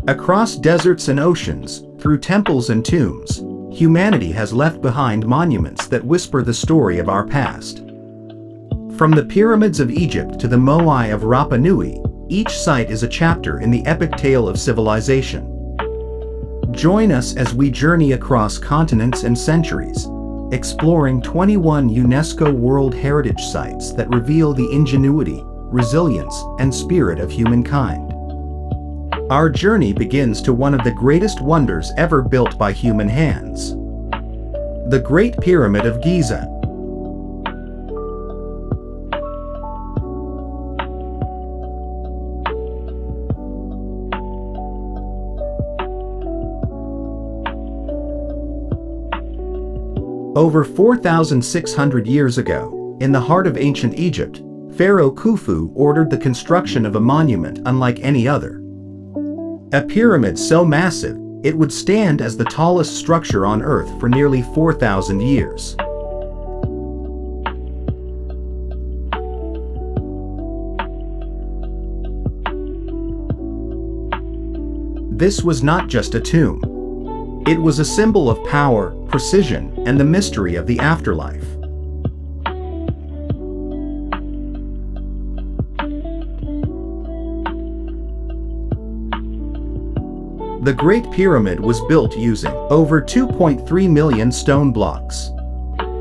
Across deserts and oceans, through temples and tombs, humanity has left behind monuments that whisper the story of our past. From the pyramids of Egypt to the Moai of Rapa Nui, each site is a chapter in the epic tale of civilization. Join us as we journey across continents and centuries, exploring 21 UNESCO World Heritage Sites that reveal the ingenuity, resilience, and spirit of humankind. Our journey begins to one of the greatest wonders ever built by human hands: the Great Pyramid of Giza. Over 4,600 years ago, in the heart of ancient Egypt, Pharaoh Khufu ordered the construction of a monument unlike any other. A pyramid so massive, it would stand as the tallest structure on Earth for nearly 4,000 years. This was not just a tomb. It was a symbol of power, precision, and the mystery of the afterlife. The Great Pyramid was built using over 2.3 million stone blocks.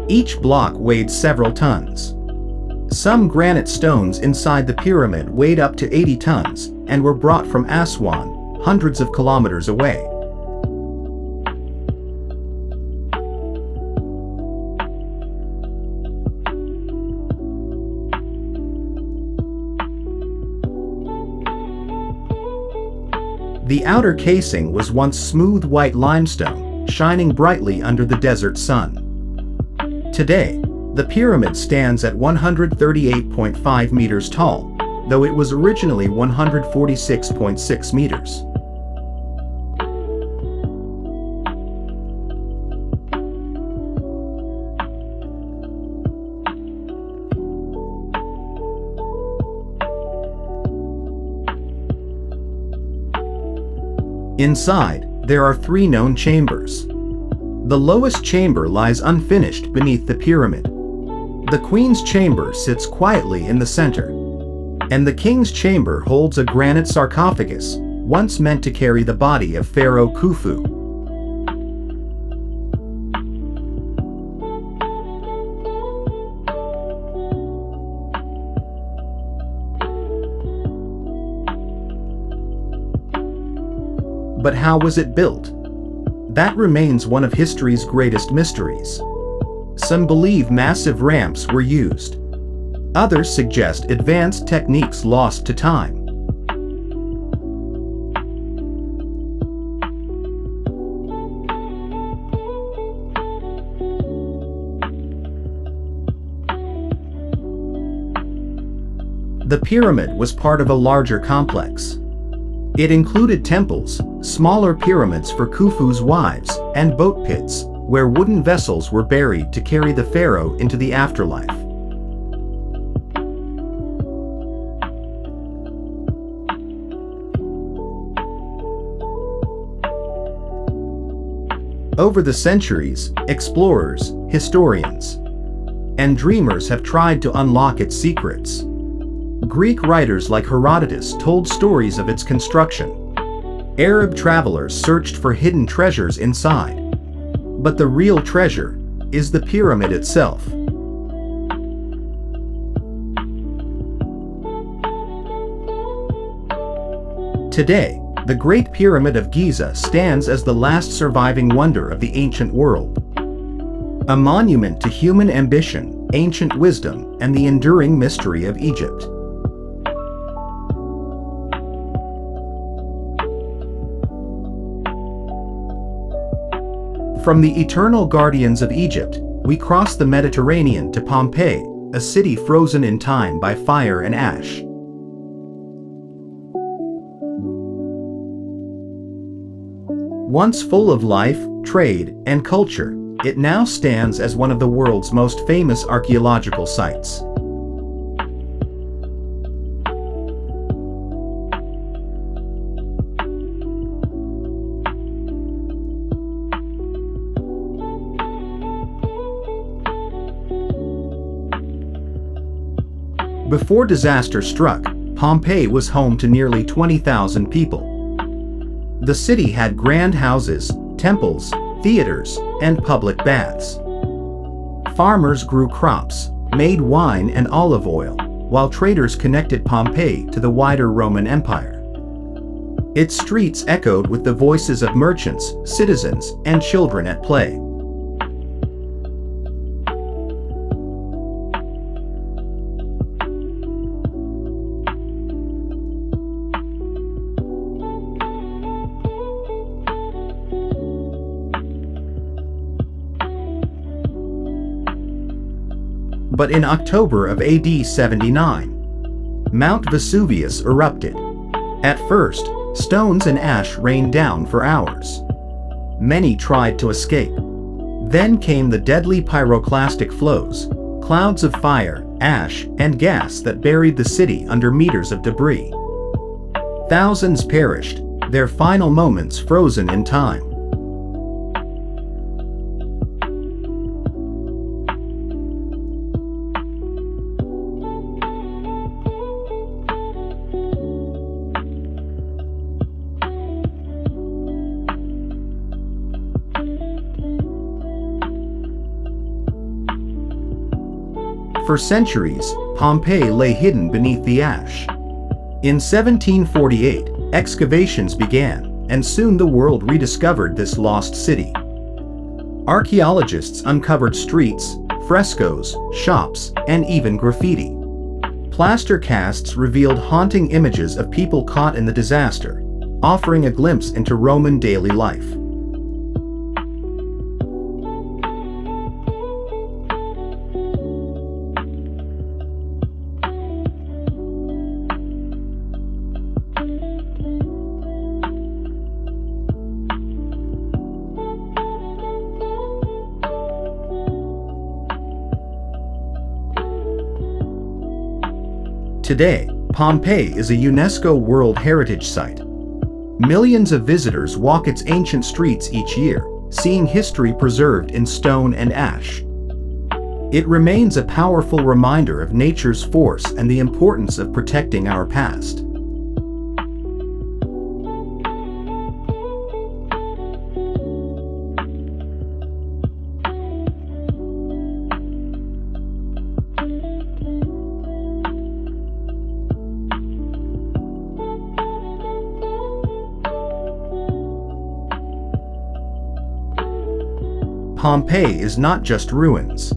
Each block weighed several tons. Some granite stones inside the pyramid weighed up to 80 tons and were brought from Aswan, hundreds of kilometers away. The outer casing was once smooth white limestone, shining brightly under the desert sun. Today, the pyramid stands at 138.5 meters tall, though it was originally 146.6 meters. Inside, there are 3 known chambers. The lowest chamber lies unfinished beneath the pyramid. The Queen's chamber sits quietly in the center. And the King's chamber holds a granite sarcophagus, once meant to carry the body of Pharaoh Khufu. But how was it built? That remains one of history's greatest mysteries. Some believe massive ramps were used. Others suggest advanced techniques lost to time. The pyramid was part of a larger complex. It included temples, smaller pyramids for Khufu's wives, and boat pits, where wooden vessels were buried to carry the pharaoh into the afterlife. Over the centuries, explorers, historians, and dreamers have tried to unlock its secrets. Greek writers like Herodotus told stories of its construction. Arab travelers searched for hidden treasures inside. But the real treasure is the pyramid itself. Today, the Great Pyramid of Giza stands as the last surviving wonder of the ancient world. A monument to human ambition, ancient wisdom, and the enduring mystery of Egypt. From the eternal guardians of Egypt, we cross the Mediterranean to Pompeii, a city frozen in time by fire and ash. Once full of life, trade, and culture, it now stands as one of the world's most famous archaeological sites. Before disaster struck, Pompeii was home to nearly 20,000 people. The city had grand houses, temples, theaters, and public baths. Farmers grew crops, made wine and olive oil, while traders connected Pompeii to the wider Roman Empire. Its streets echoed with the voices of merchants, citizens, and children at play. But in October of AD 79, Mount Vesuvius erupted. At first, stones and ash rained down for hours. Many tried to escape. Then came the deadly pyroclastic flows, clouds of fire, ash, and gas that buried the city under meters of debris. Thousands perished, their final moments frozen in time. For centuries, Pompeii lay hidden beneath the ash. In 1748, excavations began, and soon the world rediscovered this lost city. Archaeologists uncovered streets, frescoes, shops, and even graffiti. Plaster casts revealed haunting images of people caught in the disaster, offering a glimpse into Roman daily life. Today, Pompeii is a UNESCO World Heritage Site. Millions of visitors walk its ancient streets each year, seeing history preserved in stone and ash. It remains a powerful reminder of nature's force and the importance of protecting our past. Pompeii is not just ruins.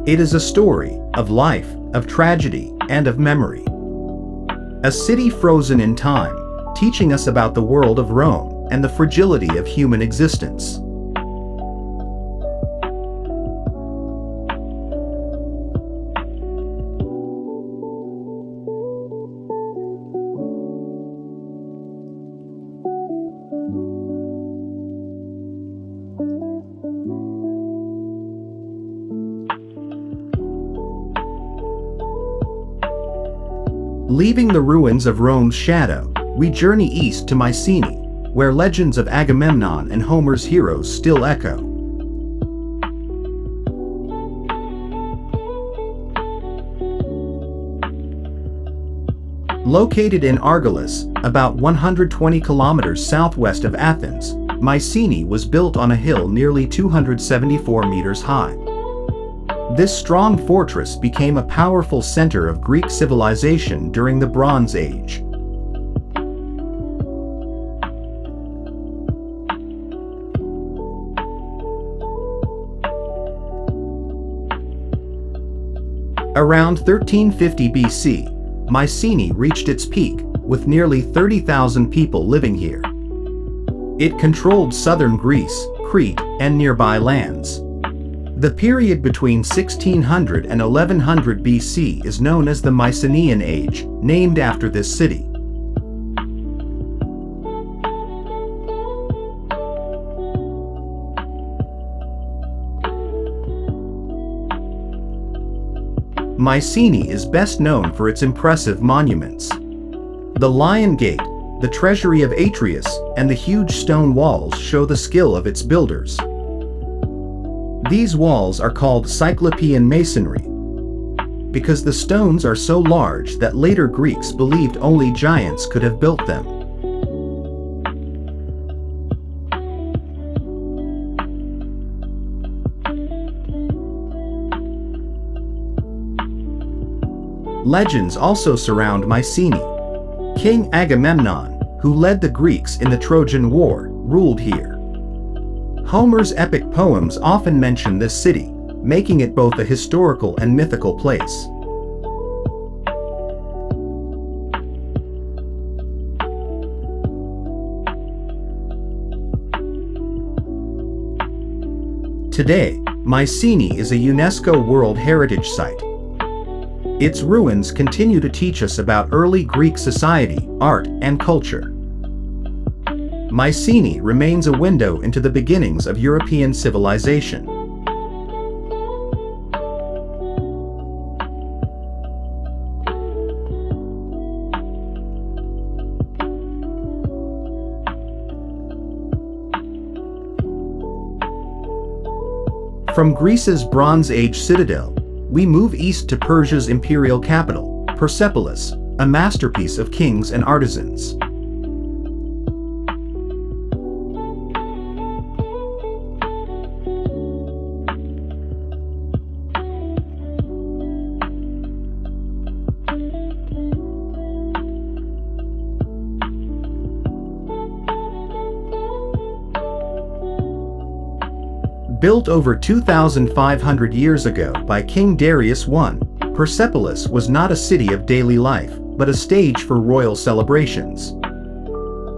It is a story of life, of tragedy, and of memory. A city frozen in time, teaching us about the world of Rome and the fragility of human existence. Leaving the ruins of Rome's shadow, we journey east to Mycenae, where legends of Agamemnon and Homer's heroes still echo. Located in Argolis, about 120 kilometers southwest of Athens, Mycenae was built on a hill nearly 274 meters high. This strong fortress became a powerful center of Greek civilization during the Bronze Age. Around 1350 BC, Mycenae reached its peak, with nearly 30,000 people living here. It controlled southern Greece, Crete, and nearby lands. The period between 1600 and 1100 BC is known as the Mycenaean Age, named after this city. Mycenae is best known for its impressive monuments. The Lion Gate, the treasury of Atreus, and the huge stone walls show the skill of its builders. These walls are called Cyclopean masonry. because the stones are so large that later Greeks believed only giants could have built them. Legends also surround Mycenae. King Agamemnon, who led the Greeks in the Trojan War, ruled here. Homer's epic poems often mention this city, making it both a historical and mythical place. Today, Mycenae is a UNESCO World Heritage Site. Its ruins continue to teach us about early Greek society, art, and culture. Mycenae remains a window into the beginnings of European civilization. From Greece's Bronze Age citadel, we move east to Persia's imperial capital, Persepolis, a masterpiece of kings and artisans. Built over 2,500 years ago by King Darius I, Persepolis was not a city of daily life, but a stage for royal celebrations.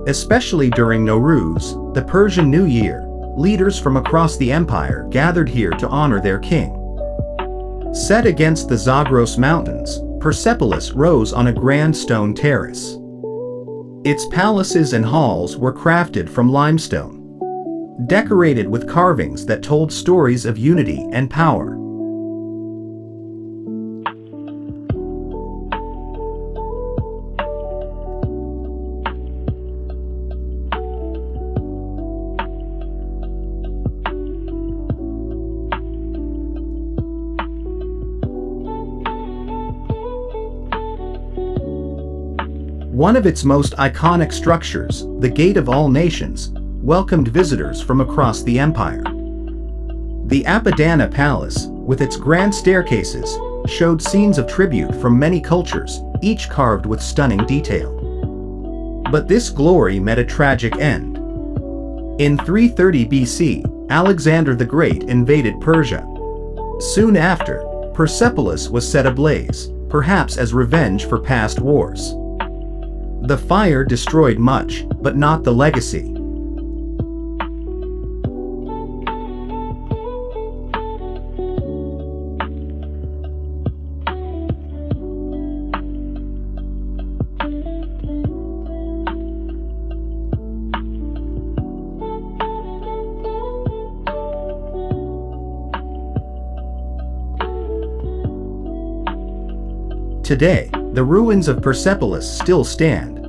Especially during Nowruz, the Persian New Year, leaders from across the empire gathered here to honor their king. Set against the Zagros Mountains, Persepolis rose on a grand stone terrace. Its palaces and halls were crafted from limestone, decorated with carvings that told stories of unity and power. One of its most iconic structures, the Gate of All Nations, welcomed visitors from across the empire. The Apadana Palace, with its grand staircases, showed scenes of tribute from many cultures, each carved with stunning detail. But this glory met a tragic end. In 330 BC, Alexander the Great invaded Persia. Soon after, Persepolis was set ablaze, perhaps as revenge for past wars. The fire destroyed much, but not the legacy. Today, the ruins of Persepolis still stand.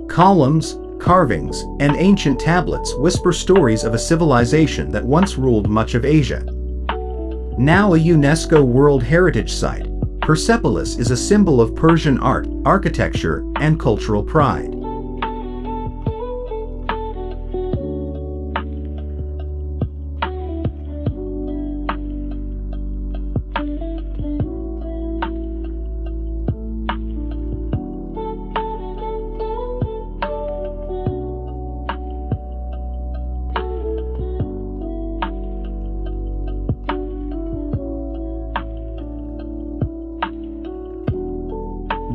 Columns, carvings, and ancient tablets whisper stories of a civilization that once ruled much of Asia. Now a UNESCO World Heritage Site, Persepolis is a symbol of Persian art, architecture, and cultural pride.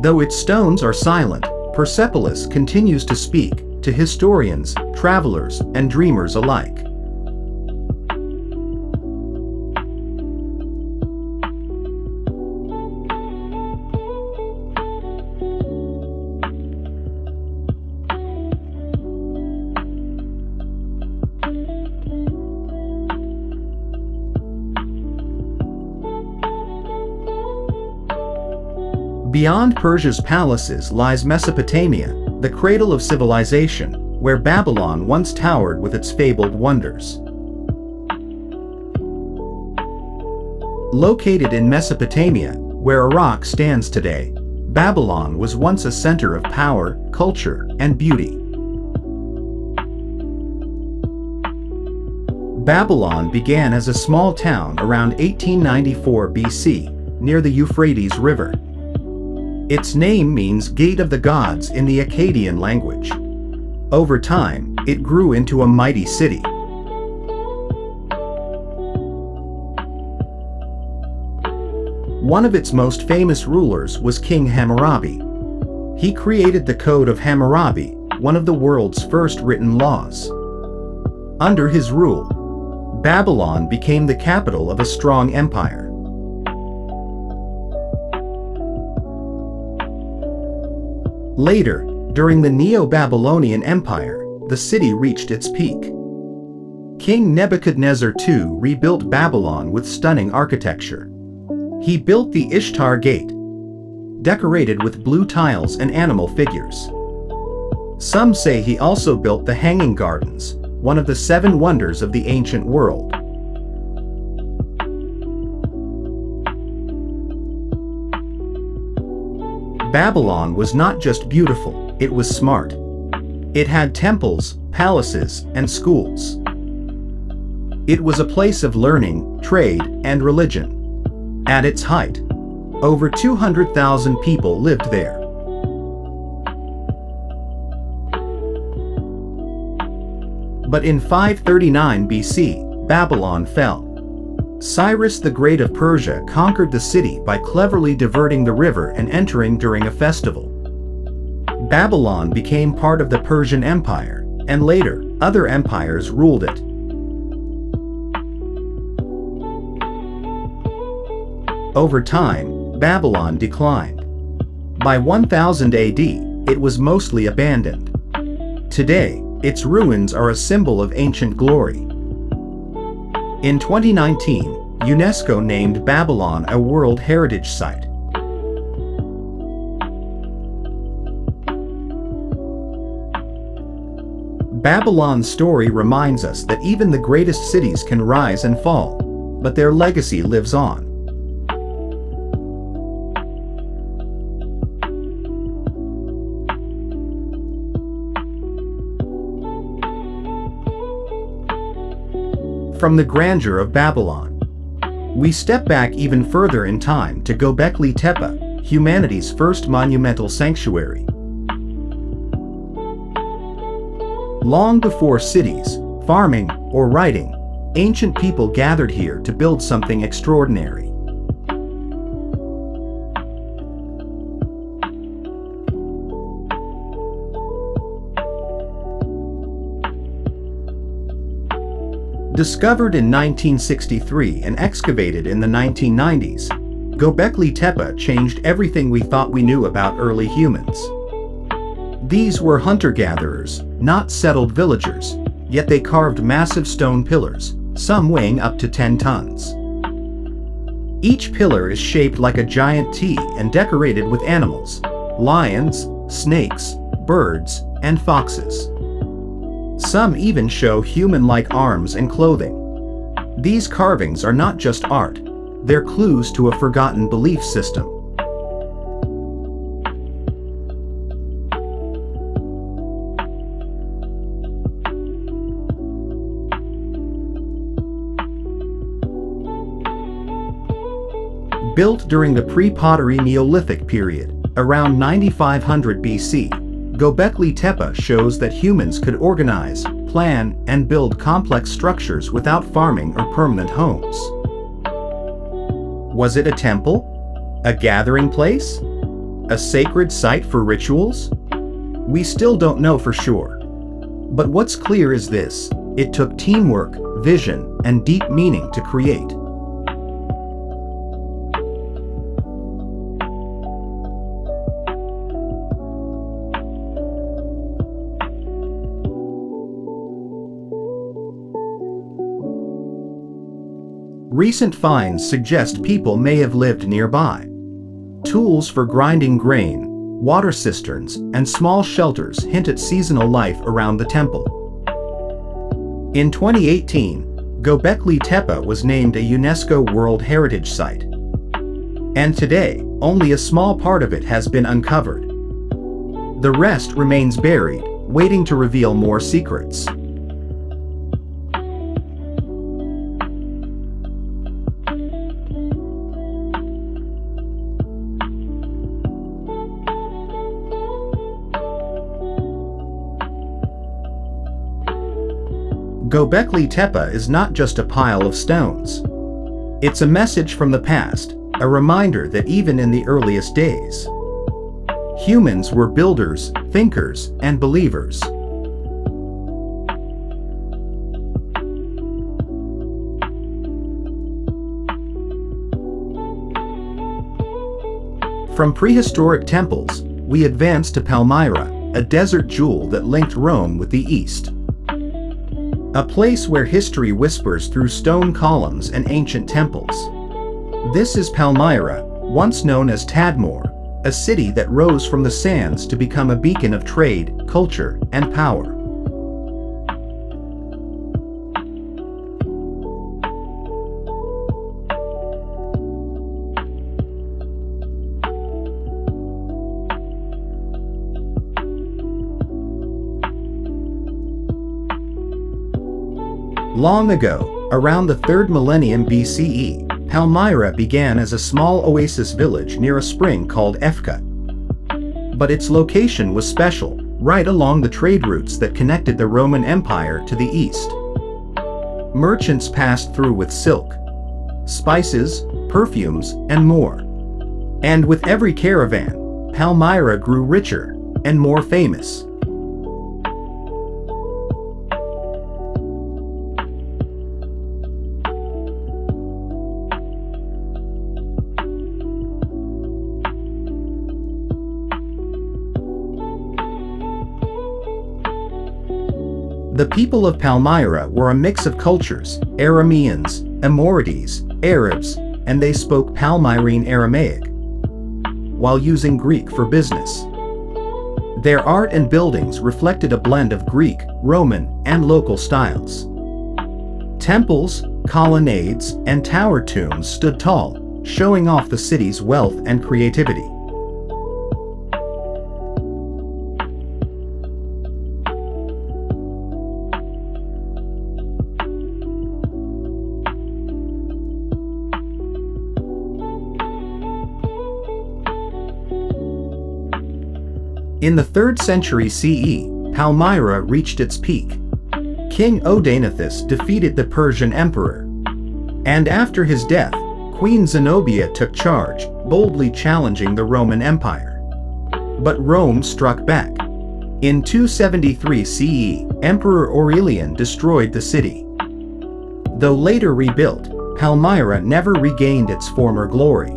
Though its stones are silent, Persepolis continues to speak to historians, travelers, and dreamers alike. Beyond Persia's palaces lies Mesopotamia, the cradle of civilization, where Babylon once towered with its fabled wonders. Located in Mesopotamia, where Iraq stands today, Babylon was once a center of power, culture, and beauty. Babylon began as a small town around 1894 BC, near the Euphrates River. Its name means Gate of the Gods in the Akkadian language. Over time, it grew into a mighty city. One of its most famous rulers was King Hammurabi. He created the Code of Hammurabi, one of the world's first written laws. Under his rule, Babylon became the capital of a strong empire. Later, during the Neo-Babylonian Empire, the city reached its peak. King Nebuchadnezzar II rebuilt Babylon with stunning architecture. He built the Ishtar Gate, decorated with blue tiles and animal figures. Some say he also built the Hanging Gardens, one of the 7 wonders of the ancient world. Babylon was not just beautiful, it was smart. It had temples, palaces, and schools. It was a place of learning, trade, and religion. At its height, over 200,000 people lived there. But in 539 BC, Babylon fell. Cyrus the Great of Persia conquered the city by cleverly diverting the river and entering during a festival. Babylon became part of the Persian Empire, and later, other empires ruled it. Over time, Babylon declined. By 1000 AD, it was mostly abandoned. Today, its ruins are a symbol of ancient glory. In 2019, UNESCO named Babylon a World Heritage Site. Babylon's story reminds us that even the greatest cities can rise and fall, but their legacy lives on. From the grandeur of Babylon, we step back even further in time to Göbekli Tepe, humanity's first monumental sanctuary. Long before cities, farming, or writing, ancient people gathered here to build something extraordinary. Discovered in 1963 and excavated in the 1990s, Göbekli Tepe changed everything we thought we knew about early humans. These were hunter-gatherers, not settled villagers, yet they carved massive stone pillars, some weighing up to 10 tons. Each pillar is shaped like a giant T and decorated with animals, lions, snakes, birds, and foxes. Some even show human-like arms and clothing. These carvings are not just art, they're clues to a forgotten belief system. Built during the pre-pottery Neolithic period, around 9500 BC, Göbekli Tepe shows that humans could organize, plan, and build complex structures without farming or permanent homes. Was it a temple? A gathering place? A sacred site for rituals? We still don't know for sure. But what's clear is this: it took teamwork, vision, and deep meaning to create. Recent finds suggest people may have lived nearby. Tools for grinding grain, water cisterns, and small shelters hint at seasonal life around the temple. In 2018, Göbekli Tepe was named a UNESCO World Heritage Site. and today, only a small part of it has been uncovered. The rest remains buried, waiting to reveal more secrets. Göbekli Tepe is not just a pile of stones. It's a message from the past, a reminder that even in the earliest days, humans were builders, thinkers, and believers. From prehistoric temples, we advance to Palmyra, a desert jewel that linked Rome with the East. A place where history whispers through stone columns and ancient temples. This is Palmyra, once known as Tadmor, a city that rose from the sands to become a beacon of trade, culture, and power. Long ago, around the 3rd millennium BCE, Palmyra began as a small oasis village near a spring called Hegra. But its location was special, right along the trade routes that connected the Roman Empire to the east. Merchants passed through with silk, spices, perfumes, and more. And with every caravan, Palmyra grew richer and more famous. The people of Palmyra were a mix of cultures: Arameans, Amorites, Arabs, and they spoke Palmyrene Aramaic, while using Greek for business. Their art and buildings reflected a blend of Greek, Roman, and local styles. Temples, colonnades, and tower tombs stood tall, showing off the city's wealth and creativity. In the 3rd century CE, Palmyra reached its peak. King Odaenathus defeated the Persian emperor. And after his death, Queen Zenobia took charge, boldly challenging the Roman Empire. But Rome struck back. In 273 CE, Emperor Aurelian destroyed the city. Though later rebuilt, Palmyra never regained its former glory.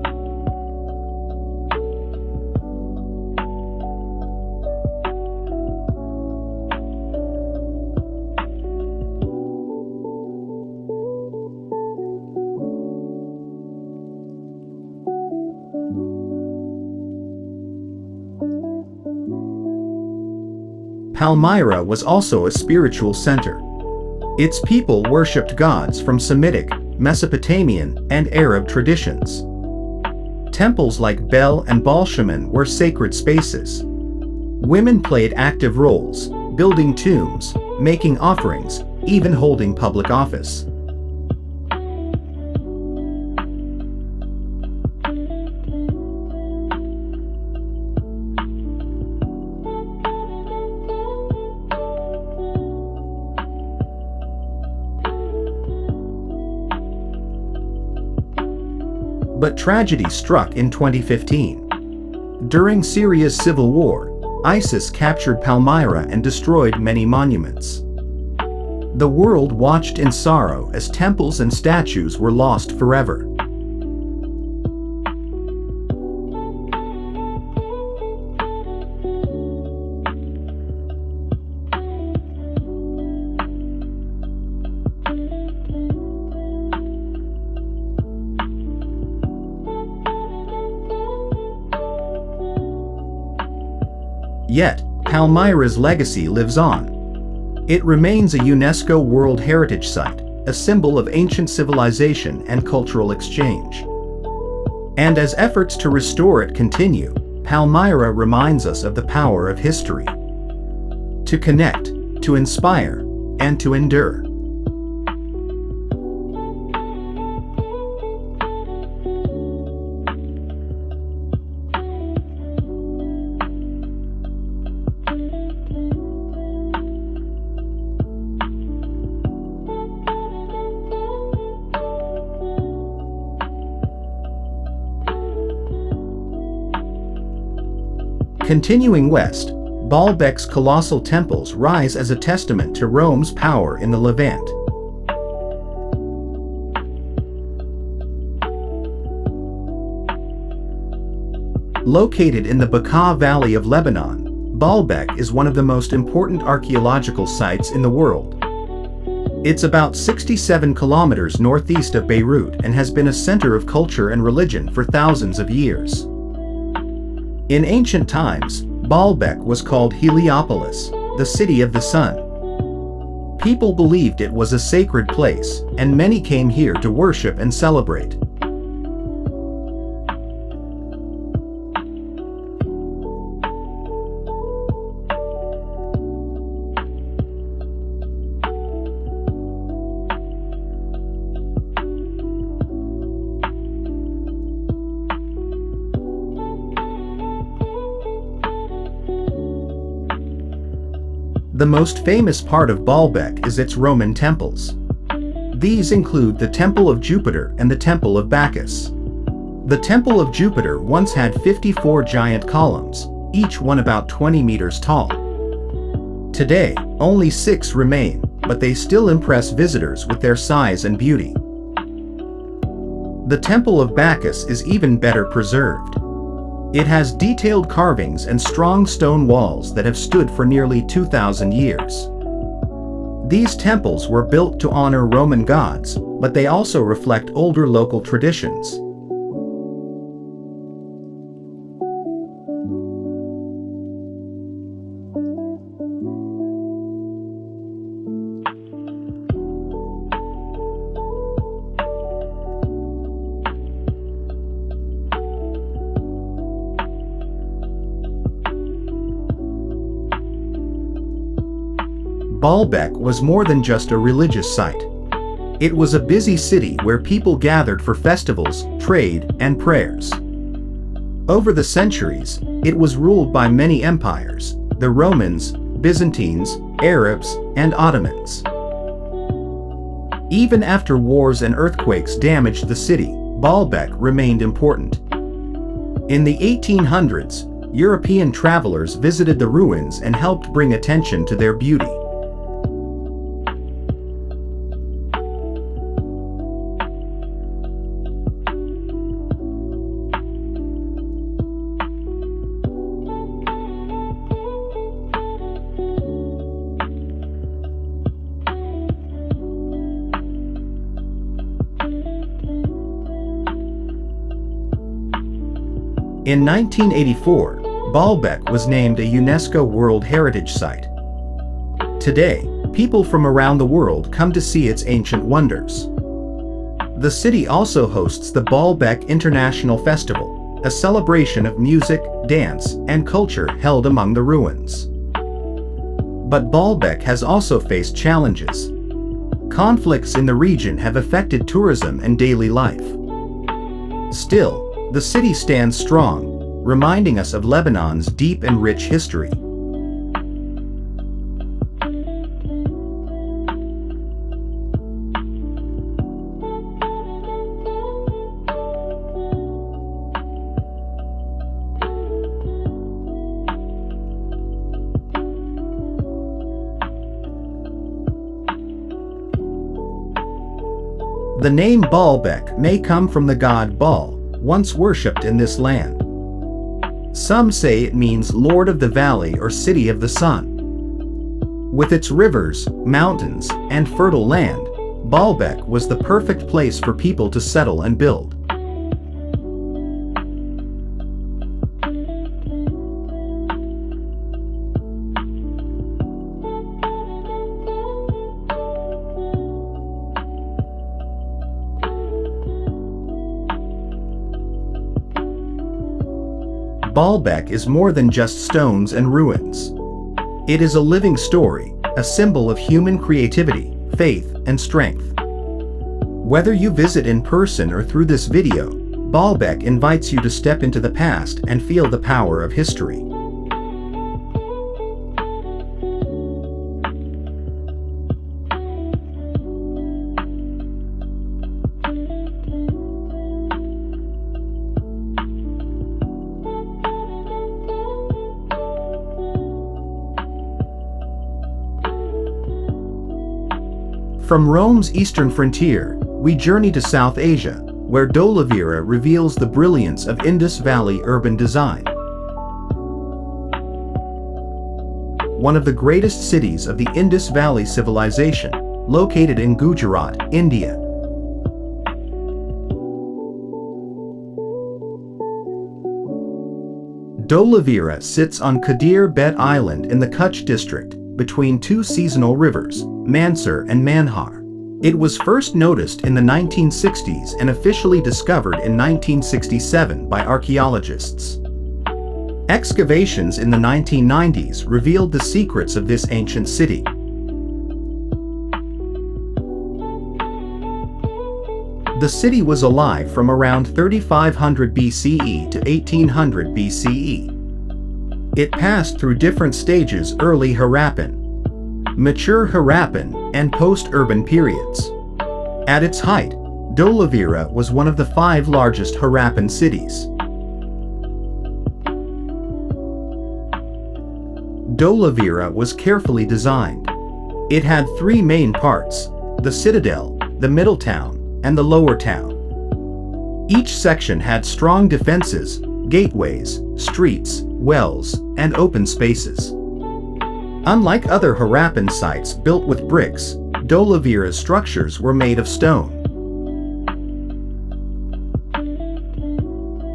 Palmyra was also a spiritual center. Its people worshipped gods from Semitic, Mesopotamian, and Arab traditions. Temples like Bel and Baalshaman were sacred spaces. Women played active roles, building tombs, making offerings, even holding public office. But tragedy struck in 2015. During Syria's civil war, ISIS captured Palmyra and destroyed many monuments. The world watched in sorrow as temples and statues were lost forever. Yet, Palmyra's legacy lives on. It remains a UNESCO World Heritage Site, a symbol of ancient civilization and cultural exchange. And as efforts to restore it continue, Palmyra reminds us of the power of history. To connect, to inspire, and to endure. Continuing west, Baalbek's colossal temples rise as a testament to Rome's power in the Levant. Located in the Bekaa Valley of Lebanon, Baalbek is one of the most important archaeological sites in the world. It's about 67 kilometers northeast of Beirut and has been a center of culture and religion for thousands of years. In ancient times, Baalbek was called Heliopolis, the city of the sun. People believed it was a sacred place, and many came here to worship and celebrate. The most famous part of Baalbek is its Roman temples. These include the Temple of Jupiter and the Temple of Bacchus. The Temple of Jupiter once had 54 giant columns, each one about 20 meters tall. Today, only 6 remain, but they still impress visitors with their size and beauty. The Temple of Bacchus is even better preserved. It has detailed carvings and strong stone walls that have stood for nearly 2,000 years. These temples were built to honor Roman gods, but they also reflect older local traditions. Baalbek was more than just a religious site. It was a busy city where people gathered for festivals, trade, and prayers. Over the centuries, it was ruled by many empires: the Romans, Byzantines, Arabs, and Ottomans. Even after wars and earthquakes damaged the city, Baalbek remained important. In the 1800s, European travelers visited the ruins and helped bring attention to their beauty. In 1984, Baalbek was named a UNESCO World Heritage Site. Today, people from around the world come to see its ancient wonders. The city also hosts the Baalbek International Festival, a celebration of music, dance, and culture held among the ruins. But Baalbek has also faced challenges. Conflicts in the region have affected tourism and daily life. Still, the city stands strong, reminding us of Lebanon's deep and rich history. The name Baalbek may come from the god Baal, once worshipped in this land. Some say it means Lord of the Valley or City of the Sun. With its rivers, mountains, and fertile land, Baalbek was the perfect place for people to settle and build. Baalbek is more than just stones and ruins. It is a living story, a symbol of human creativity, faith, and strength. Whether you visit in person or through this video, Baalbek invites you to step into the past and feel the power of history. From Rome's eastern frontier, we journey to South Asia, where Dholavira reveals the brilliance of Indus Valley urban design. One of the greatest cities of the Indus Valley civilization, located in Gujarat, India. Dholavira sits on Qadir Bet Island in the Kutch district, between two seasonal rivers, Mansur and Manhar. It was first noticed in the 1960s and officially discovered in 1967 by archaeologists. Excavations in the 1990s revealed the secrets of this ancient city. The city was alive from around 3500 BCE to 1800 BCE. It passed through different stages: early Harappan, mature Harappan, and post-urban periods. At its height, Dholavira was one of the 5 largest Harappan cities. Dholavira was carefully designed. It had 3 main parts: the citadel, the middle town, and the lower town. Each section had strong defenses, gateways, streets, wells, and open spaces. Unlike other Harappan sites built with bricks, Dholavira's structures were made of stone.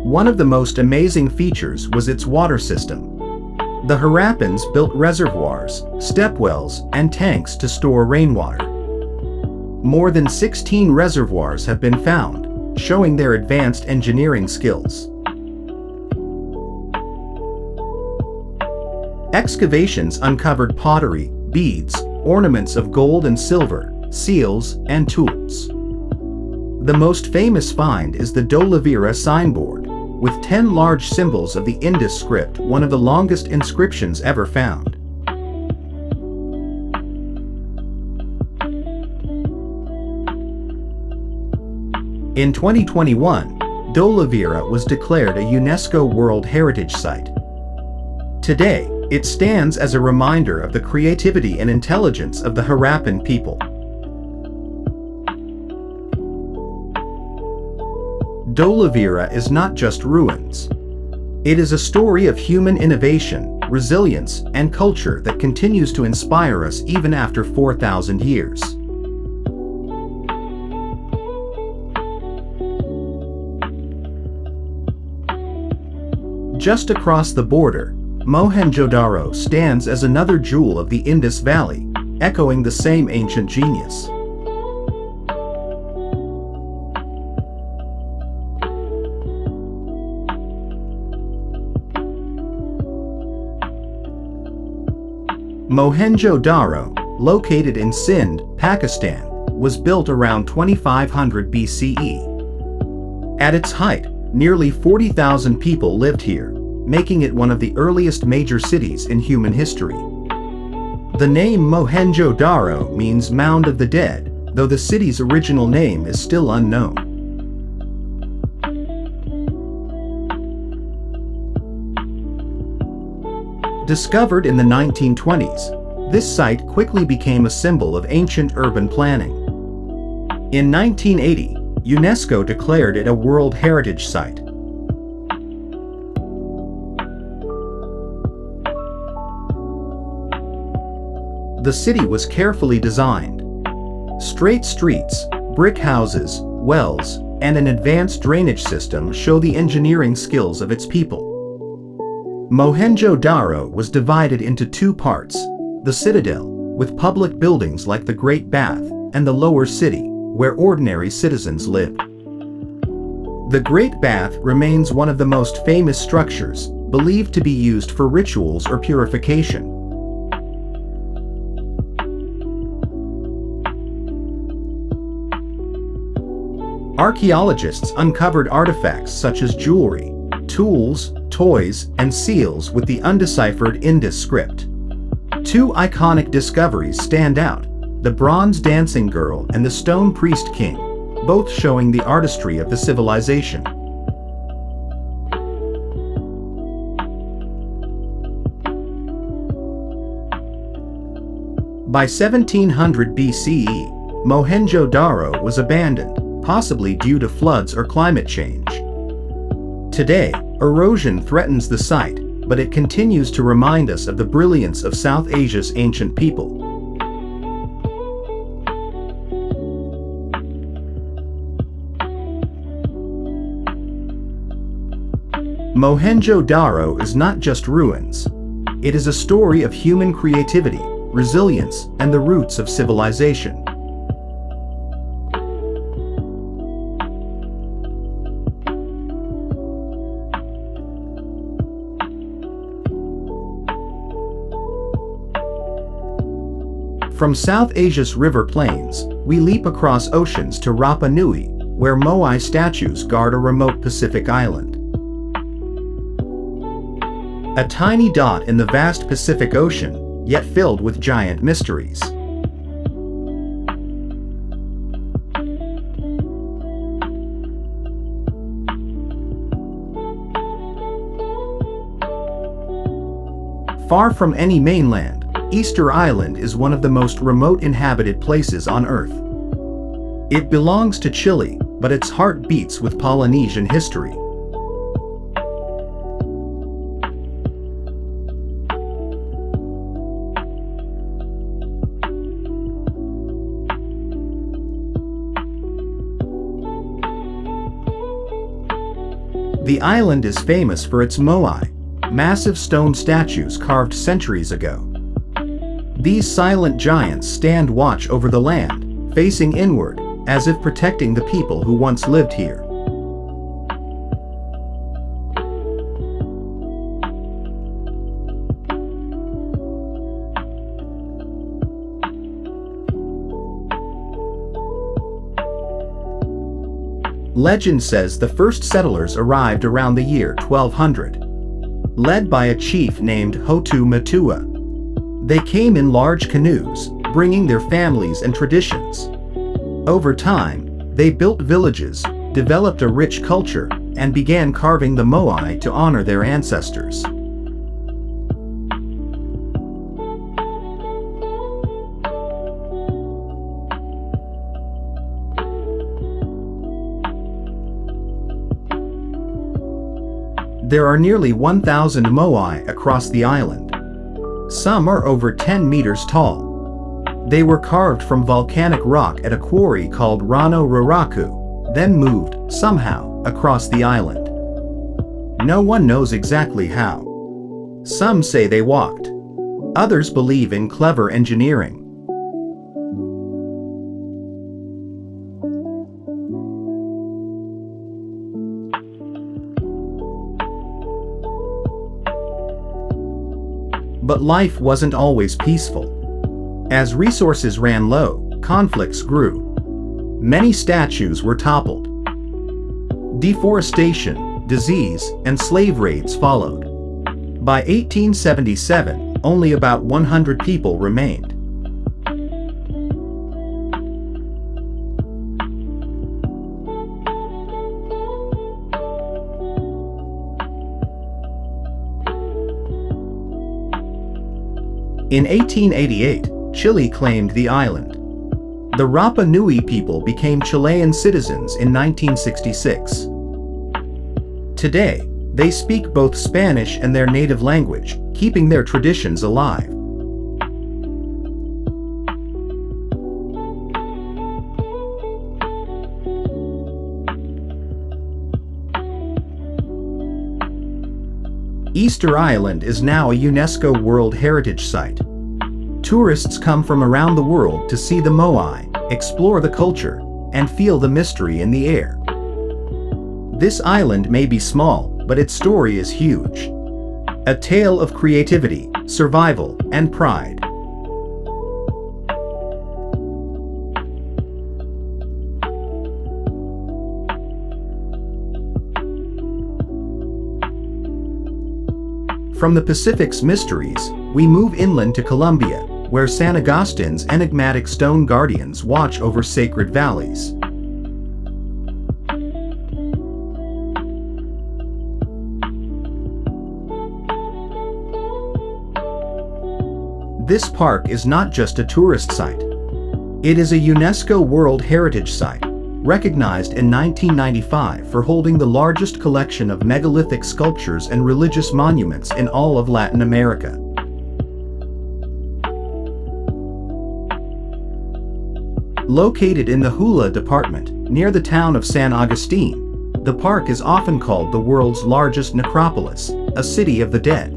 One of the most amazing features was its water system. The Harappans built reservoirs, stepwells, and tanks to store rainwater. More than 16 reservoirs have been found, showing their advanced engineering skills. Excavations uncovered pottery, beads, ornaments of gold and silver, seals, and tools. The most famous find is the Dholavira signboard, with 10 large symbols of the Indus script, one of the longest inscriptions ever found. In 2021, Dholavira was declared a UNESCO World Heritage Site. Today, it stands as a reminder of the creativity and intelligence of the Harappan people. Dholavira is not just ruins. It is a story of human innovation, resilience, and culture that continues to inspire us even after 4,000 years. Just across the border, Mohenjodaro stands as another jewel of the Indus Valley, echoing the same ancient genius. Mohenjodaro, located in Sindh, Pakistan, was built around 2500 BCE. At its height, nearly 40,000 people lived here, making it one of the earliest major cities in human history. The name Mohenjodaro means Mound of the Dead, though the city's original name is still unknown. Discovered in the 1920s, this site quickly became a symbol of ancient urban planning. In 1980, UNESCO declared it a World Heritage Site. The city was carefully designed. Straight streets, brick houses, wells, and an advanced drainage system show the engineering skills of its people. Mohenjodaro was divided into 2 parts: the citadel, with public buildings like the Great Bath, and the lower city, where ordinary citizens lived. The Great Bath remains one of the most famous structures, believed to be used for rituals or purification. Archaeologists uncovered artifacts such as jewelry, tools, toys, and seals with the undeciphered Indus script. Two iconic discoveries stand out: the bronze dancing girl and the stone priest king, both showing the artistry of the civilization. By 1700 BCE, Mohenjodaro was abandoned, possibly due to floods or climate change. Today, erosion threatens the site, but it continues to remind us of the brilliance of South Asia's ancient people. Mohenjo-Daro is not just ruins. It is a story of human creativity, resilience, and the roots of civilization. From South Asia's river plains, we leap across oceans to Rapa Nui, where Moai statues guard a remote Pacific island. A tiny dot in the vast Pacific Ocean, yet filled with giant mysteries. Far from any mainland, Easter Island is one of the most remote inhabited places on Earth. It belongs to Chile, but its heart beats with Polynesian history. The island is famous for its moai, massive stone statues carved centuries ago. These silent giants stand watch over the land, facing inward, as if protecting the people who once lived here. Legend says the first settlers arrived around the year 1200. Led by a chief named Hotu Matua. They came in large canoes, bringing their families and traditions. Over time, they built villages, developed a rich culture, and began carving the moai to honor their ancestors. There are nearly 1,000 moai across the island. Some are over 10 meters tall. They were carved from volcanic rock at a quarry called Rano Raraku, then moved, somehow, across the island. No one knows exactly how. Some say they walked. Others believe in clever engineering. But life wasn't always peaceful. As resources ran low, conflicts grew. Many statues were toppled. Deforestation, disease, and slave raids followed. By 1877, only about 100 people remained. In 1888, Chile claimed the island. The Rapa Nui people became Chilean citizens in 1966. Today, they speak both Spanish and their native language, keeping their traditions alive. Easter Island is now a UNESCO World Heritage Site. Tourists come from around the world to see the moai, explore the culture, and feel the mystery in the air. This island may be small, but its story is huge. A tale of creativity, survival, and pride. From the Pacific's mysteries, we move inland to Colombia, where San Augustin's enigmatic stone guardians watch over sacred valleys. This park is not just a tourist site. It is a UNESCO World Heritage Site, recognized in 1995 for holding the largest collection of megalithic sculptures and religious monuments in all of Latin America. Located in the Huila department, near the town of San Agustin, the park is often called the world's largest necropolis, a city of the dead.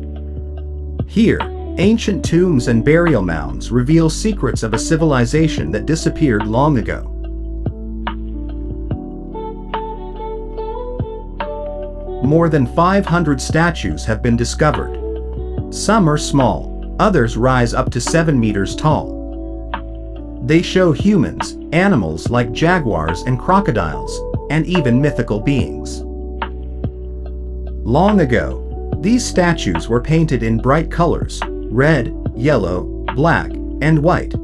Here, ancient tombs and burial mounds reveal secrets of a civilization that disappeared long ago. More than 500 statues have been discovered. Some are small, others rise up to 7 meters tall. They show humans, animals like jaguars and crocodiles, and even mythical beings. Long ago, these statues were painted in bright colors: red, yellow, black, and white,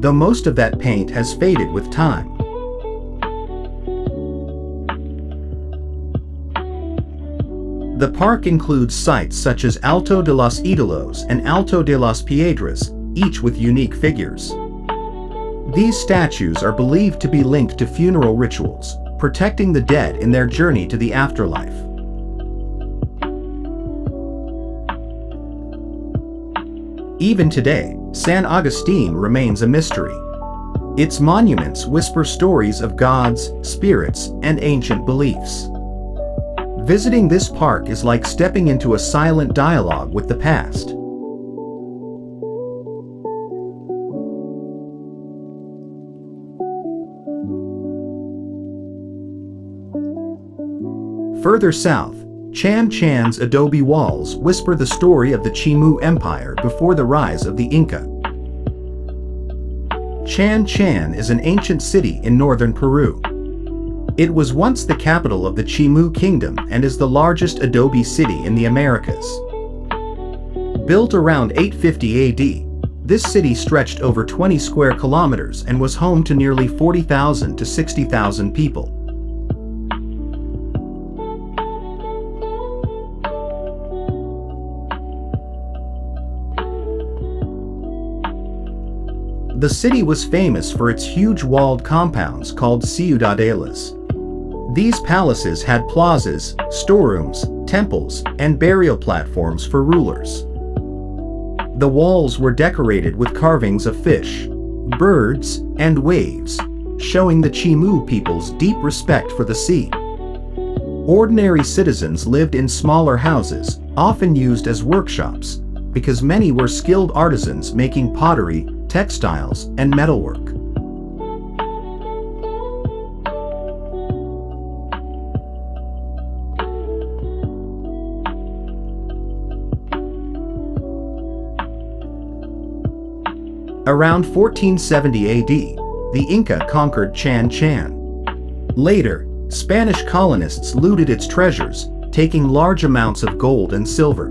though most of that paint has faded with time. The park includes sites such as Alto de los Ídolos and Alto de las Piedras, each with unique figures. These statues are believed to be linked to funeral rituals, protecting the dead in their journey to the afterlife. Even today, San Agustin remains a mystery. Its monuments whisper stories of gods, spirits, and ancient beliefs. Visiting this park is like stepping into a silent dialogue with the past. Further south, Chan Chan's adobe walls whisper the story of the Chimu Empire before the rise of the Inca. Chan Chan is an ancient city in northern Peru. It was once the capital of the Chimu Kingdom and is the largest adobe city in the Americas. Built around 850 AD, this city stretched over 20 square kilometers and was home to nearly 40,000 to 60,000 people. The city was famous for its huge walled compounds called ciudadelas. These palaces had plazas, storerooms, temples, and burial platforms for rulers. The walls were decorated with carvings of fish, birds, and waves, showing the Chimu people's deep respect for the sea. Ordinary citizens lived in smaller houses, often used as workshops, because many were skilled artisans making pottery, textiles, and metalwork. Around 1470 AD, the Inca conquered Chan Chan. Later, Spanish colonists looted its treasures, taking large amounts of gold and silver.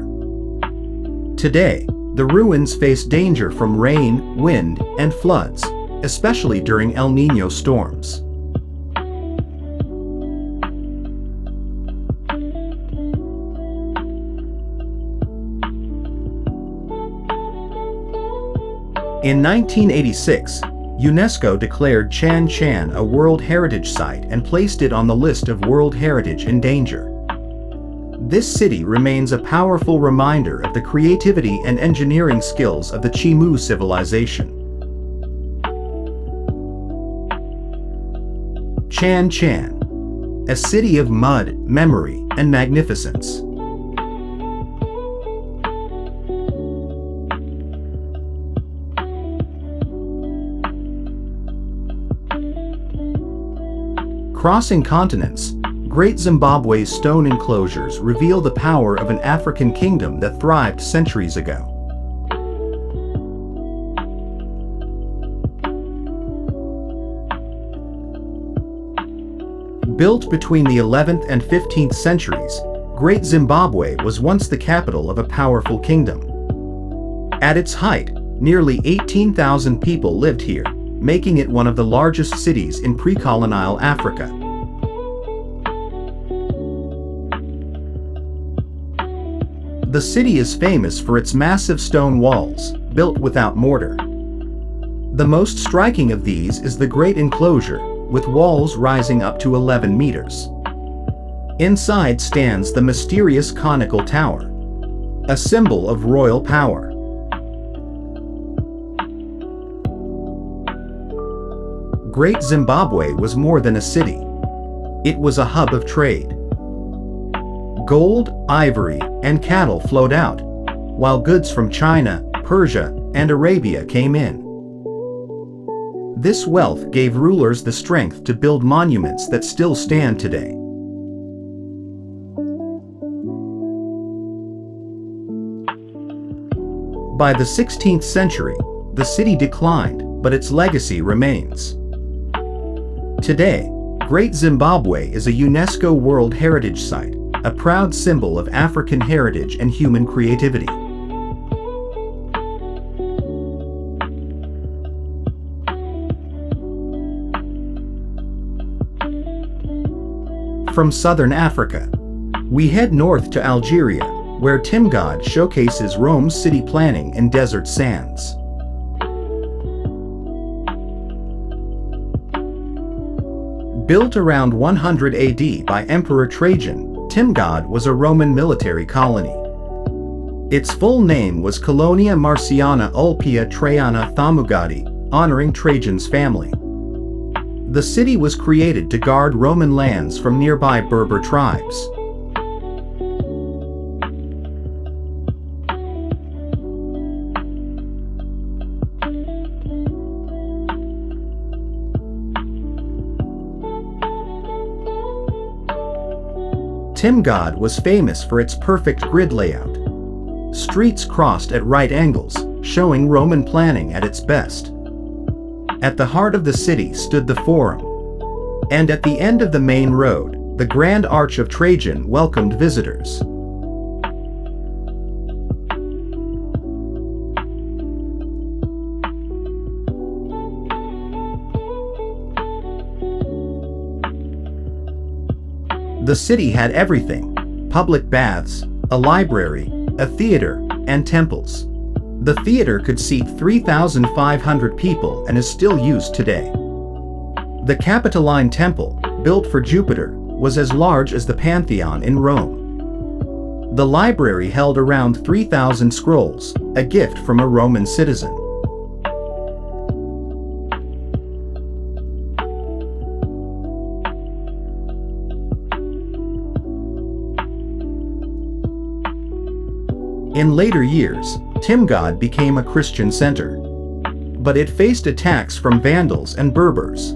Today, the ruins face danger from rain, wind, and floods, especially during El Niño storms. In 1986, UNESCO declared Chan Chan a World Heritage Site and placed it on the list of World Heritage in danger. This city remains a powerful reminder of the creativity and engineering skills of the Chimu civilization. Chan Chan, a city of mud, memory, and magnificence. Crossing continents, Great Zimbabwe's stone enclosures reveal the power of an African kingdom that thrived centuries ago. Built between the 11th and 15th centuries, Great Zimbabwe was once the capital of a powerful kingdom. At its height, nearly 18,000 people lived here, making it one of the largest cities in pre-colonial Africa. The city is famous for its massive stone walls, built without mortar. The most striking of these is the Great Enclosure, with walls rising up to 11 meters. Inside stands the mysterious conical tower, a symbol of royal power. Great Zimbabwe was more than a city. It was a hub of trade. Gold, ivory, and cattle flowed out, while goods from China, Persia, and Arabia came in. This wealth gave rulers the strength to build monuments that still stand today. By the 16th century, the city declined, but its legacy remains. Today, Great Zimbabwe is a UNESCO World Heritage Site, a proud symbol of African heritage and human creativity. From southern Africa, we head north to Algeria, where Timgad showcases Rome's city planning and desert sands. Built around 100 AD by Emperor Trajan, Timgad was a Roman military colony. Its full name was Colonia Marciana Ulpia Traiana Thamugadi, honoring Trajan's family. The city was created to guard Roman lands from nearby Berber tribes. Timgad was famous for its perfect grid layout. Streets crossed at right angles, showing Roman planning at its best. At the heart of the city stood the Forum, and at the end of the main road, the Grand Arch of Trajan welcomed visitors. The city had everything: public baths, a library, a theater, and temples. The theater could seat 3,500 people and is still used today. The Capitoline Temple, built for Jupiter, was as large as the Pantheon in Rome. The library held around 3,000 scrolls, a gift from a Roman citizen. In later years, Timgad became a Christian center. But it faced attacks from Vandals and Berbers.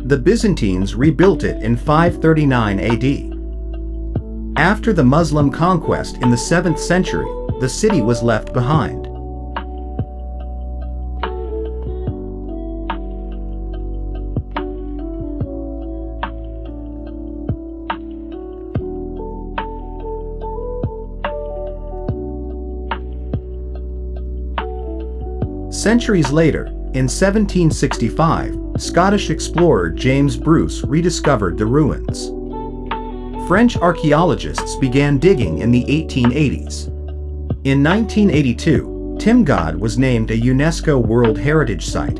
The Byzantines rebuilt it in 539 AD. After the Muslim conquest in the 7th century, the city was left behind. Centuries later, in 1765, Scottish explorer James Bruce rediscovered the ruins. French archaeologists began digging in the 1880s. In 1982, Timgad was named a UNESCO World Heritage Site.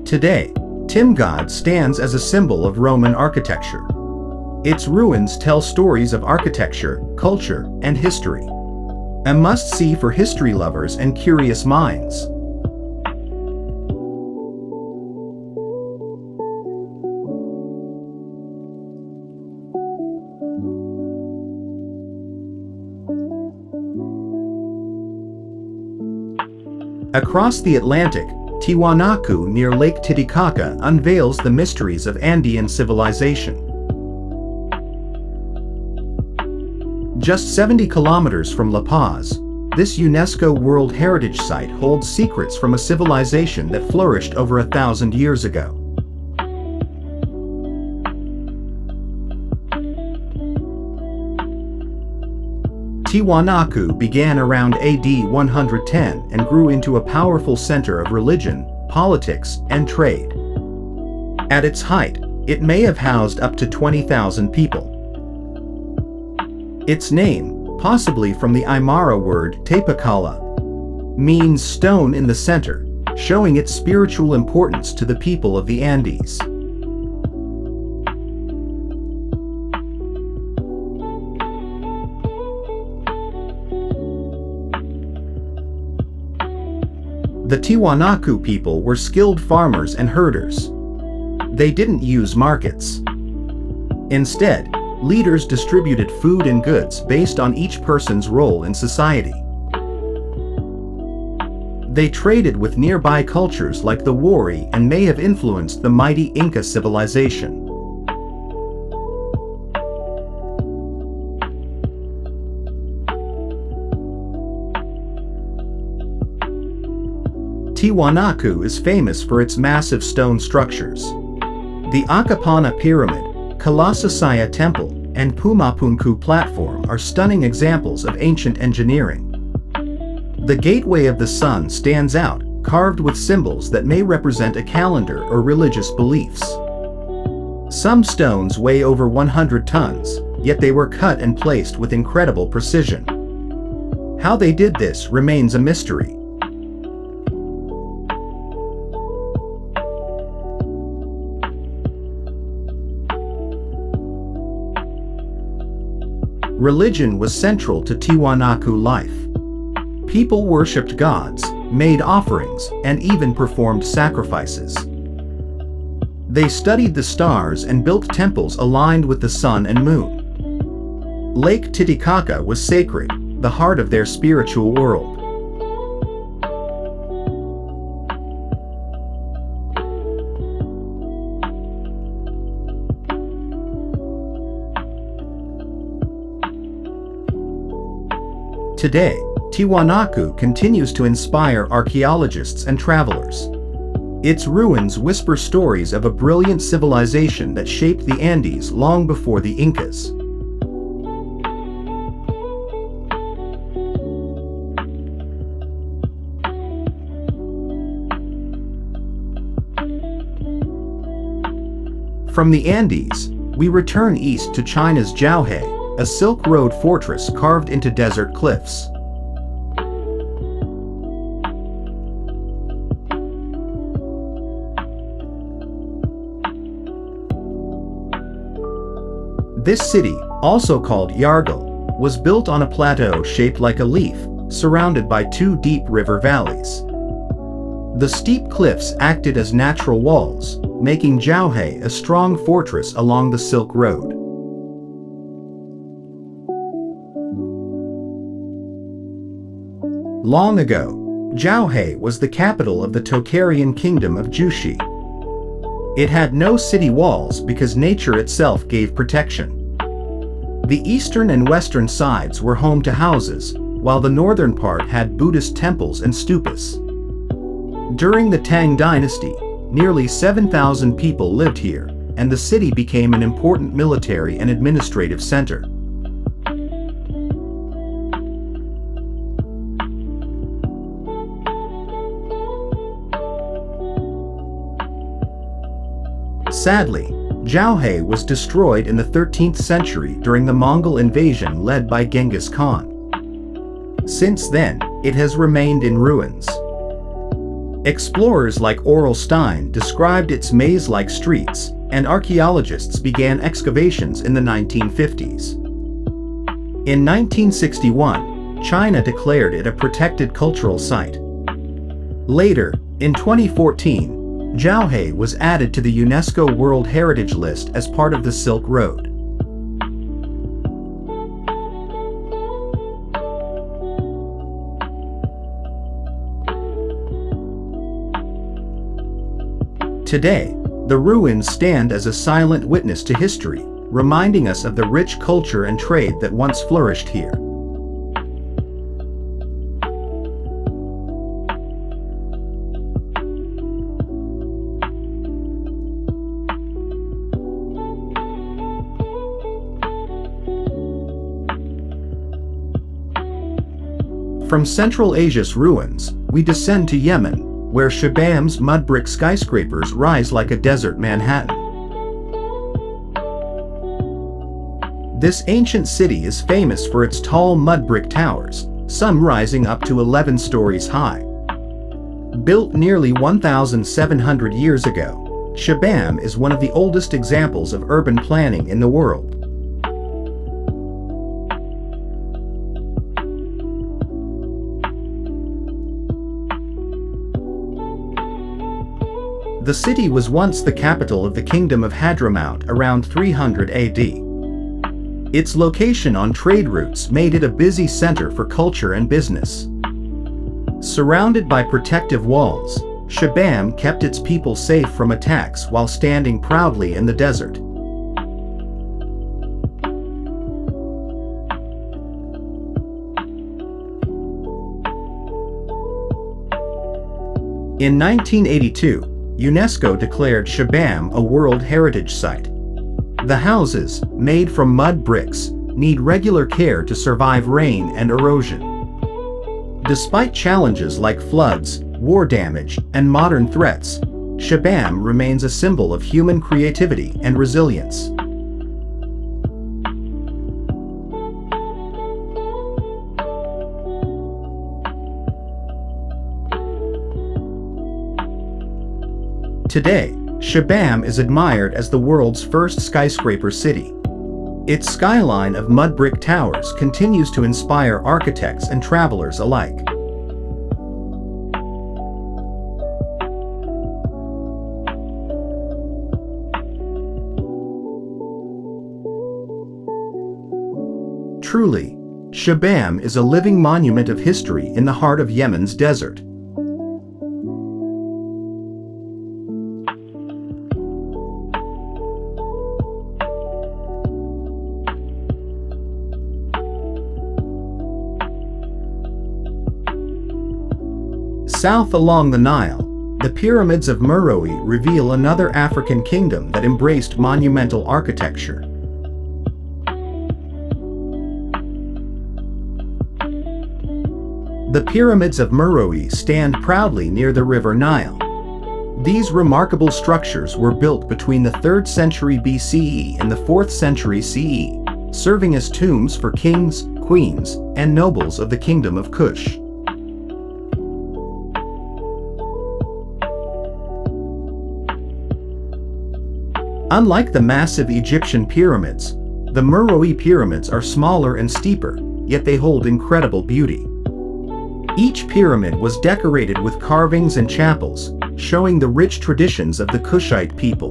Today, Timgad stands as a symbol of Roman architecture. Its ruins tell stories of architecture, culture, and history. A must-see for history lovers and curious minds. Across the Atlantic, Tiwanaku near Lake Titicaca unveils the mysteries of Andean civilization. Just 70 kilometers from La Paz, this UNESCO World Heritage Site holds secrets from a civilization that flourished over 1,000 years ago. Tiwanaku began around AD 110 and grew into a powerful center of religion, politics, and trade. At its height, it may have housed up to 20,000 people. Its name, possibly from the Aymara word Tepe, means stone in the center, showing its spiritual importance to the people of the Andes. The Tiwanaku people were skilled farmers and herders. They didn't use markets. Instead, leaders distributed food and goods based on each person's role in society. They traded with nearby cultures like the Wari and may have influenced the mighty Inca civilization. Tiwanaku is famous for its massive stone structures. The Akapana Pyramid, Kalasasaya Temple, and Pumapunku Platform are stunning examples of ancient engineering. The Gateway of the Sun stands out, carved with symbols that may represent a calendar or religious beliefs. Some stones weigh over 100 tons, yet they were cut and placed with incredible precision. How they did this remains a mystery. Religion was central to Tiwanaku life. People worshipped gods, made offerings, and even performed sacrifices. They studied the stars and built temples aligned with the sun and moon. Lake Titicaca was sacred, the heart of their spiritual world. Today, Tiwanaku continues to inspire archaeologists and travelers. Its ruins whisper stories of a brilliant civilization that shaped the Andes long before the Incas. From the Andes, we return east to China's Jiaohe, a Silk Road fortress carved into desert cliffs. This city, also called Yargul, was built on a plateau shaped like a leaf, surrounded by two deep river valleys. The steep cliffs acted as natural walls, making Jiaohe a strong fortress along the Silk Road. Long ago, Jiaohe was the capital of the Tocharian kingdom of Jushi. It had no city walls because nature itself gave protection. The eastern and western sides were home to houses, while the northern part had Buddhist temples and stupas. During the Tang dynasty, nearly 7,000 people lived here, and the city became an important military and administrative center. Sadly, Jiaohe was destroyed in the 13th century during the Mongol invasion led by Genghis Khan. Since then, it has remained in ruins. Explorers like Aurel Stein described its maze-like streets, and archaeologists began excavations in the 1950s. In 1961, China declared it a protected cultural site. Later, in 2014, Jiaohe was added to the UNESCO World Heritage List as part of the Silk Road. Today, the ruins stand as a silent witness to history, reminding us of the rich culture and trade that once flourished here. From Central Asia's ruins, we descend to Yemen, where Shibam's mud brick skyscrapers rise like a desert Manhattan. This ancient city is famous for its tall mud brick towers, some rising up to 11 stories high. Built nearly 1,700 years ago, Shibam is one of the oldest examples of urban planning in the world. The city was once the capital of the Kingdom of Hadramaut around 300 AD. Its location on trade routes made it a busy center for culture and business. Surrounded by protective walls, Shibam kept its people safe from attacks while standing proudly in the desert. In 1982, UNESCO declared Shibam a World Heritage Site. The houses, made from mud bricks, need regular care to survive rain and erosion. Despite challenges like floods, war damage, and modern threats, Shibam remains a symbol of human creativity and resilience. Today, Shibam is admired as the world's first skyscraper city. Its skyline of mud brick towers continues to inspire architects and travelers alike. Truly, Shibam is a living monument of history in the heart of Yemen's desert. South along the Nile, the pyramids of Meroë reveal another African kingdom that embraced monumental architecture. The pyramids of Meroë stand proudly near the river Nile. These remarkable structures were built between the 3rd century BCE and the 4th century CE, serving as tombs for kings, queens, and nobles of the Kingdom of Kush. Unlike the massive Egyptian pyramids, the Meroë pyramids are smaller and steeper, yet they hold incredible beauty. Each pyramid was decorated with carvings and chapels, showing the rich traditions of the Kushite people.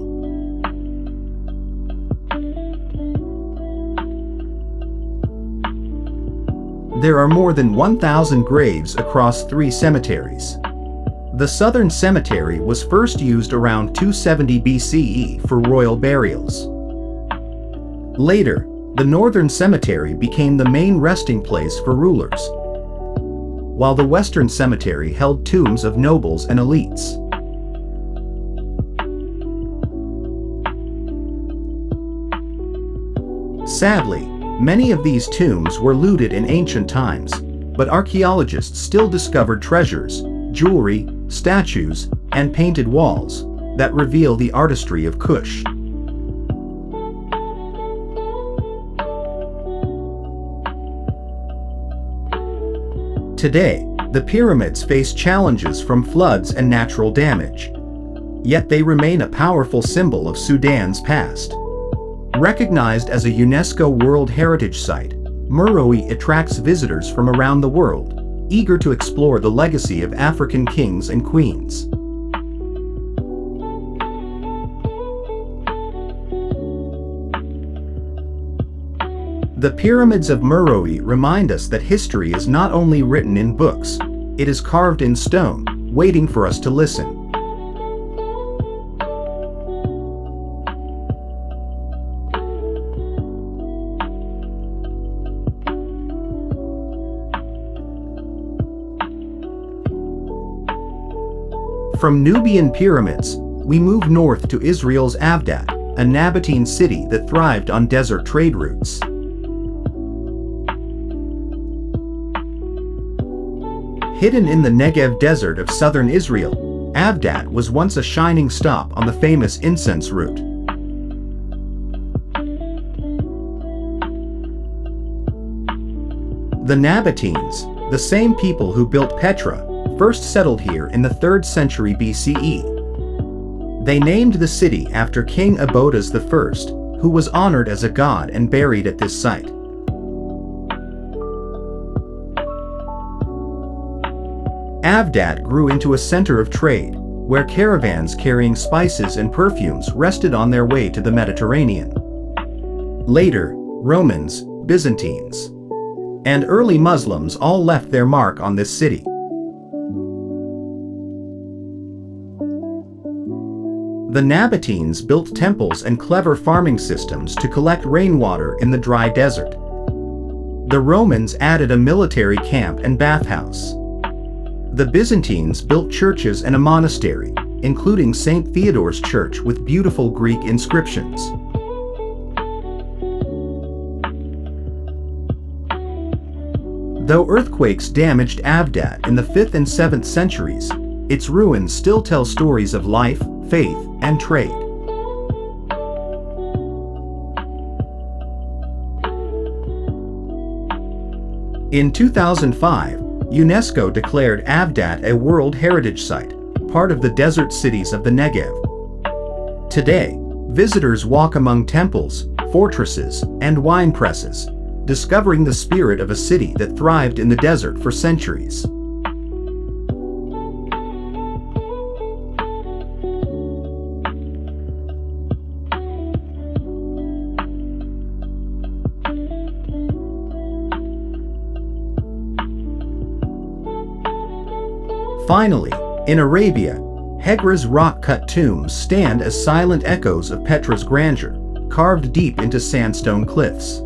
There are more than 1,000 graves across 3 cemeteries. The southern cemetery was first used around 270 BCE for royal burials. Later, the northern cemetery became the main resting place for rulers, while the western cemetery held tombs of nobles and elites. Sadly, many of these tombs were looted in ancient times, but archaeologists still discovered treasures, jewelry, statues, and painted walls that reveal the artistry of Kush. Today, the pyramids face challenges from floods and natural damage. Yet they remain a powerful symbol of Sudan's past. Recognized as a UNESCO World Heritage Site, Meroë attracts visitors from around the world, eager to explore the legacy of African kings and queens. The pyramids of Meroë remind us that history is not only written in books, it is carved in stone, waiting for us to listen. From Nubian pyramids, we move north to Israel's Avdat, a Nabatean city that thrived on desert trade routes. Hidden in the Negev desert of southern Israel, Avdat was once a shining stop on the famous incense route. The Nabateans, the same people who built Petra, first settled here in the 3rd century BCE. They named the city after King Abodas I, who was honored as a god and buried at this site. Avdat grew into a center of trade, where caravans carrying spices and perfumes rested on their way to the Mediterranean. Later, Romans, Byzantines, and early Muslims all left their mark on this city. The Nabateans built temples and clever farming systems to collect rainwater in the dry desert. The Romans added a military camp and bathhouse. The Byzantines built churches and a monastery, including St. Theodore's Church with beautiful Greek inscriptions. Though earthquakes damaged Avdat in the 5th and 7th centuries, its ruins still tell stories of life, faith, and trade. In 2005, UNESCO declared Avdat a World Heritage Site, part of the desert cities of the Negev. Today, visitors walk among temples, fortresses, and wine presses, discovering the spirit of a city that thrived in the desert for centuries. Finally, in Arabia, Hegra's rock-cut tombs stand as silent echoes of Petra's grandeur, carved deep into sandstone cliffs.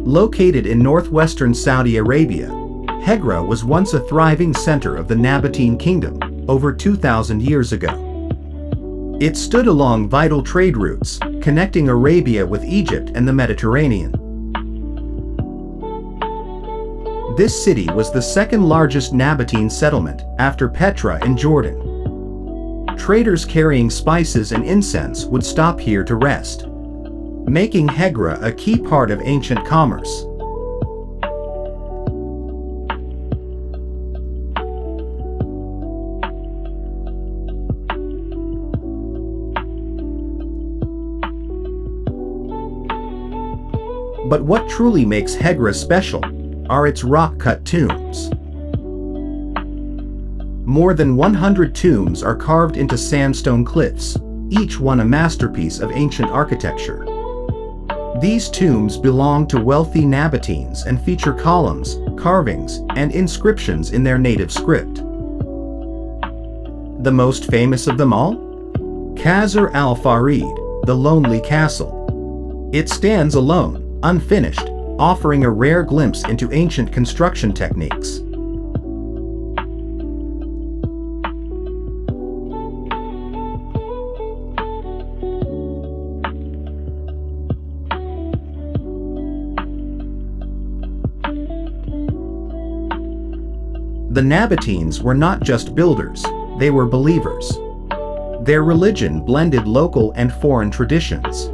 Located in northwestern Saudi Arabia, Hegra was once a thriving center of the Nabatean kingdom, over 2,000 years ago. It stood along vital trade routes, connecting Arabia with Egypt and the Mediterranean. This city was the second largest Nabatean settlement, after Petra in Jordan. Traders carrying spices and incense would stop here to rest, making Hegra a key part of ancient commerce. But what truly makes Hegra special are its rock-cut tombs. More than 100 tombs are carved into sandstone cliffs, each one a masterpiece of ancient architecture. These tombs belong to wealthy Nabateans and feature columns, carvings, and inscriptions in their native script. The most famous of them all? Qasr al-Farid, the Lonely Castle. It stands alone, unfinished, offering a rare glimpse into ancient construction techniques. The Nabateans were not just builders, they were believers. Their religion blended local and foreign traditions.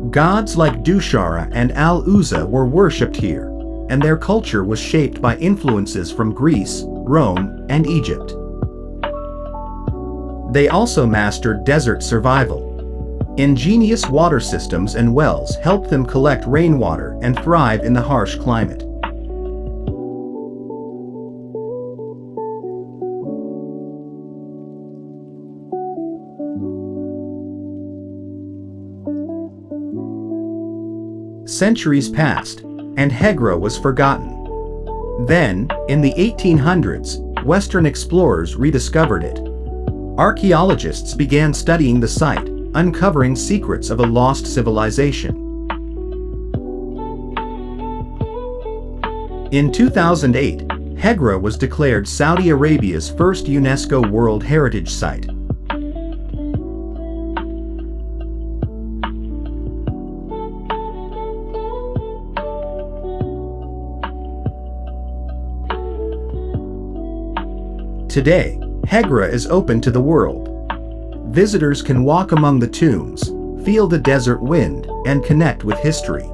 Gods like Dushara and Al-Uzza were worshipped here, and their culture was shaped by influences from Greece, Rome, and Egypt. They also mastered desert survival. Ingenious water systems and wells helped them collect rainwater and thrive in the harsh climate. Centuries passed, and Hegra was forgotten. Then, in the 1800s, Western explorers rediscovered it. Archaeologists began studying the site, uncovering secrets of a lost civilization. In 2008, Hegra was declared Saudi Arabia's first UNESCO World Heritage Site. Today, Hegra is open to the world. Visitors can walk among the tombs, feel the desert wind, and connect with history.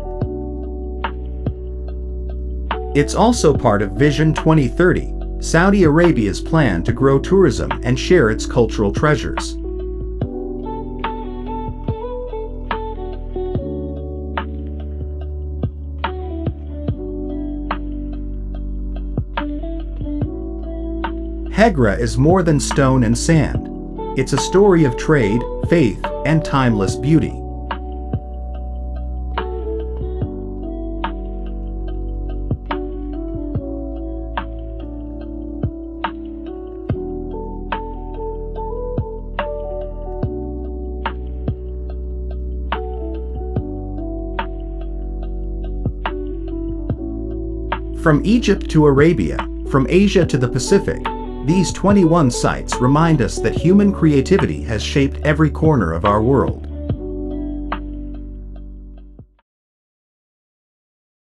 It's also part of Vision 2030, Saudi Arabia's plan to grow tourism and share its cultural treasures. Hegra is more than stone and sand. It's a story of trade, faith, and timeless beauty. From Egypt to Arabia, from Asia to the Pacific, these 21 sites remind us that human creativity has shaped every corner of our world.